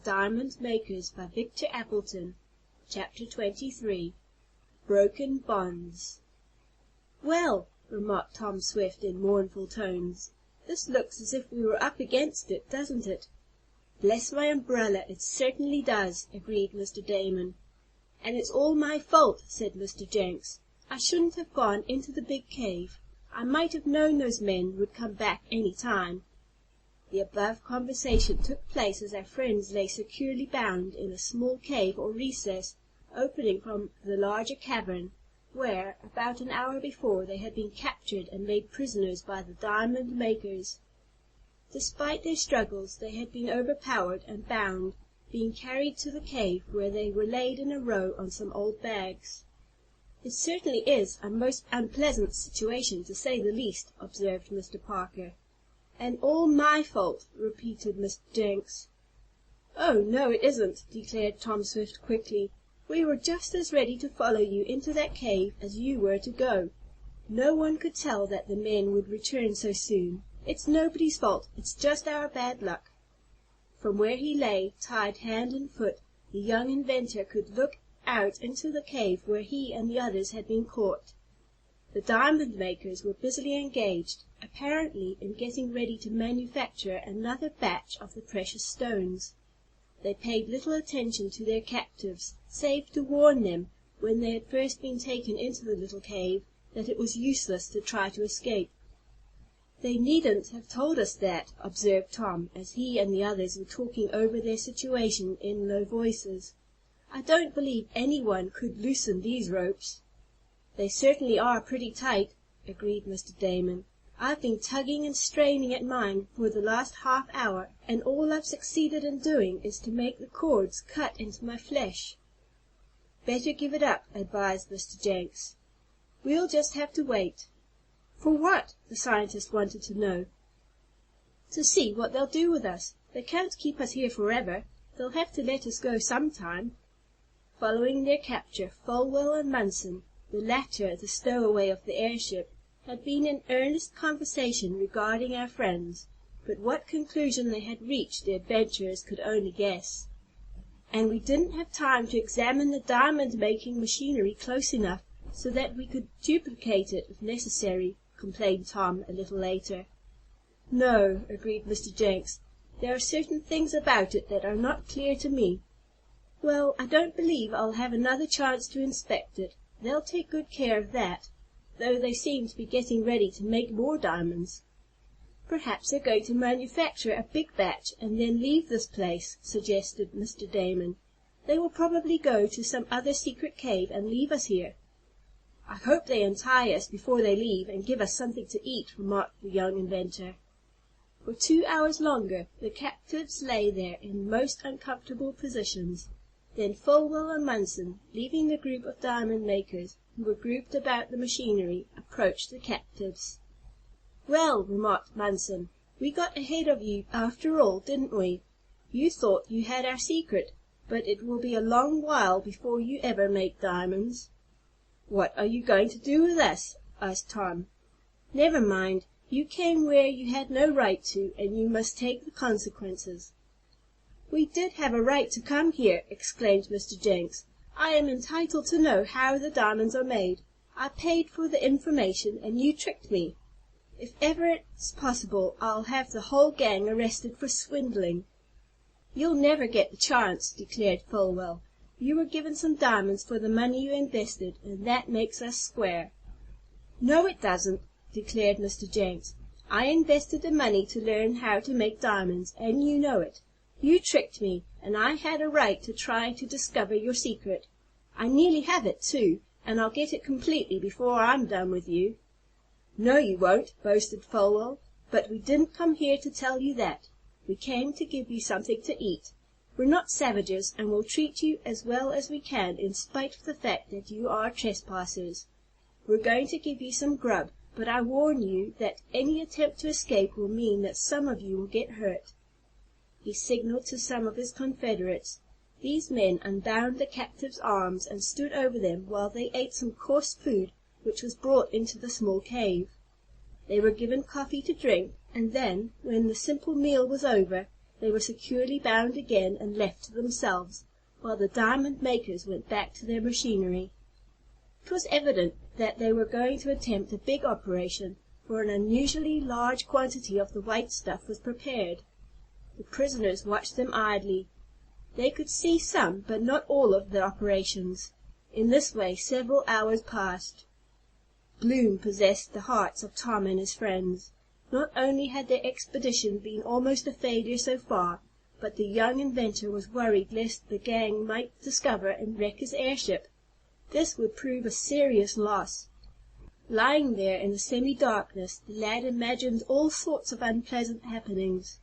Diamond Makers by Victor Appleton. Chapter 23. Broken Bonds. "Well," remarked Tom Swift in mournful tones, "this looks as if we were up against it, doesn't it?" "Bless my umbrella, it certainly does," agreed Mr. Damon. "And it's all my fault," said Mr. Jenks. "I shouldn't have gone into the big cave. I might have known those men would come back any time." The above conversation took place as our friends lay securely bound in a small cave or recess, opening from the larger cavern, where, about an hour before, they had been captured and made prisoners by the diamond makers. Despite their struggles, they had been overpowered and bound, being carried to the cave, where they were laid in a row on some old bags. "It certainly is a most unpleasant situation, to say the least," observed Mr. Parker. "And all my fault," repeated Mr. Jenks. "Oh, no, it isn't," declared Tom Swift quickly. "We were just as ready to follow you into that cave as you were to go. No one could tell that the men would return so soon. It's nobody's fault. It's just our bad luck." From where he lay, tied hand and foot, the young inventor could look out into the cave where he and the others had been caught. The diamond makers were busily engaged, apparently in getting ready to manufacture another batch of the precious stones. They paid little attention to their captives, save to warn them, when they had first been taken into the little cave, that it was useless to try to escape. "They needn't have told us that," observed Tom, as he and the others were talking over their situation in low voices. "I don't believe any one could loosen these ropes." "They certainly are pretty tight," agreed Mr. Damon. "I've been tugging and straining at mine for the last half hour, and all I've succeeded in doing is to make the cords cut into my flesh." "Better give it up," advised Mr. Jenks. "We'll just have to wait." "For what?" the scientist wanted to know. "To see what they'll do with us. They can't keep us here forever. They'll have to let us go sometime." Following their capture, Folwell and Munson, the latter the stowaway of the airship, had been in earnest conversation regarding our friends, but what conclusion they had reached the adventurers could only guess. "And we didn't have time to examine the diamond-making machinery close enough, so that we could duplicate it if necessary," complained Tom, a little later. "No," agreed Mr. Jenks. "There are certain things about it that are not clear to me. Well, I don't believe I'll have another chance to inspect it. They'll take good care of that, though they seem to be getting ready to make more diamonds." "Perhaps they're going to manufacture a big batch, and then leave this place," suggested Mr. Damon. "They will probably go to some other secret cave and leave us here." "I hope they untie us before they leave, and give us something to eat," remarked the young inventor. For 2 hours longer the captives lay there in most uncomfortable positions. Then Folwell and Munson, leaving the group of diamond makers, who were grouped about the machinery, approached the captives. "Well," remarked Munson, "we got ahead of you after all, didn't we? You thought you had our secret, but it will be a long while before you ever make diamonds." "What are you going to do with us?" asked Tom. "Never mind. You came where you had no right to, and you must take the consequences." "We did have a right to come here," exclaimed Mr. Jenks. "I am entitled to know how the diamonds are made. I paid for the information, and you tricked me. If ever it's possible, I'll have the whole gang arrested for swindling." "You'll never get the chance," declared Folwell. "You were given some diamonds for the money you invested, and that makes us square." "No, it doesn't," declared Mr. Jenks. "I invested the money to learn how to make diamonds, and you know it. You tricked me, and I had a right to try to discover your secret. I nearly have it, too, and I'll get it completely before I'm done with you." "No, you won't," boasted Folwell. "But we didn't come here to tell you that. We came to give you something to eat. We're not savages, and we'll treat you as well as we can in spite of the fact that you are trespassers. We're going to give you some grub, but I warn you that any attempt to escape will mean that some of you will get hurt." He signaled to some of his confederates. These men unbound the captives' arms and stood over them while they ate some coarse food which was brought into the small cave. They were given coffee to drink, and then, when the simple meal was over, they were securely bound again and left to themselves, while the diamond makers went back to their machinery. It was evident that they were going to attempt a big operation, for an unusually large quantity of the white stuff was prepared. The prisoners watched them idly. They could see some, but not all of the operations. In this way several hours passed. Gloom possessed the hearts of Tom and his friends. Not only had their expedition been almost a failure so far, but the young inventor was worried lest the gang might discover and wreck his airship. This would prove a serious loss. Lying there in the semi-darkness, the lad imagined all sorts of unpleasant happenings.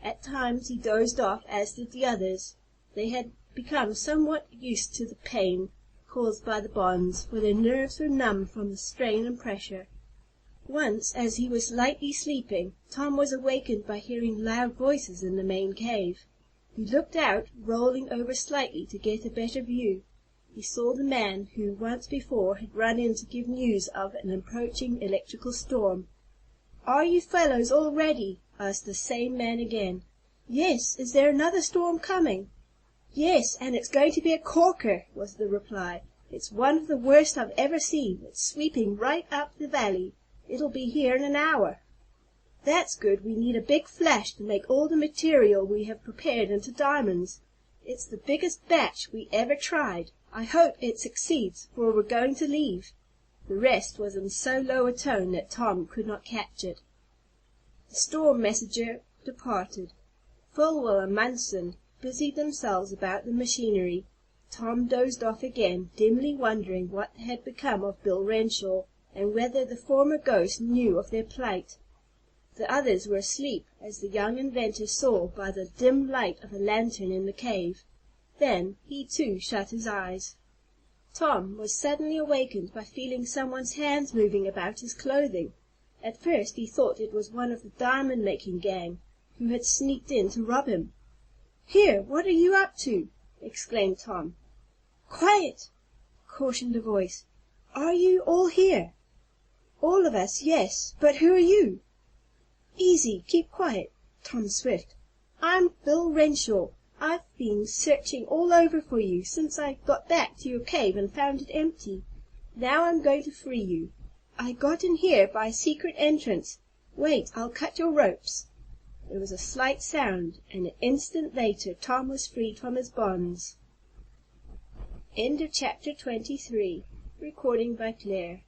At times he dozed off, as did the others. They had become somewhat used to the pain caused by the bonds, for their nerves were numb from the strain and pressure. Once, as he was lightly sleeping, Tom was awakened by hearing loud voices in the main cave. He looked out, rolling over slightly to get a better view. He saw the man who once before had run in to give news of an approaching electrical storm. "Are you fellows all ready?" asked the same man again. "Yes. Is there another storm coming?" "Yes, and it's going to be a corker," was the reply. "It's one of the worst I've ever seen. It's sweeping right up the valley. It'll be here in an hour." "That's good. We need a big flash to make all the material we have prepared into diamonds. It's the biggest batch we ever tried. I hope it succeeds, for we're going to leave." The rest was in so low a tone that Tom could not catch it. The storm messenger departed. Folwell and Munson busied themselves about the machinery. Tom dozed off again, dimly wondering what had become of Bill Renshaw, and whether the former ghost knew of their plight. The others were asleep, as the young inventor saw by the dim light of a lantern in the cave. Then he, too, shut his eyes. Tom was suddenly awakened by feeling someone's hands moving about his clothing. At first he thought it was one of the diamond-making gang, who had sneaked in to rob him. "Here, what are you up to?" exclaimed Tom. "Quiet!" cautioned a voice. "Are you all here?" "All of us, yes. But who are you?" "Easy. Keep quiet. Tom Swift. I'm Bill Renshaw. I've been searching all over for you since I got back to your cave and found it empty. Now I'm going to free you. I got in here by a secret entrance. Wait, I'll cut your ropes." There was a slight sound, and an instant later Tom was freed from his bonds. End of chapter 23. Recording by Claire.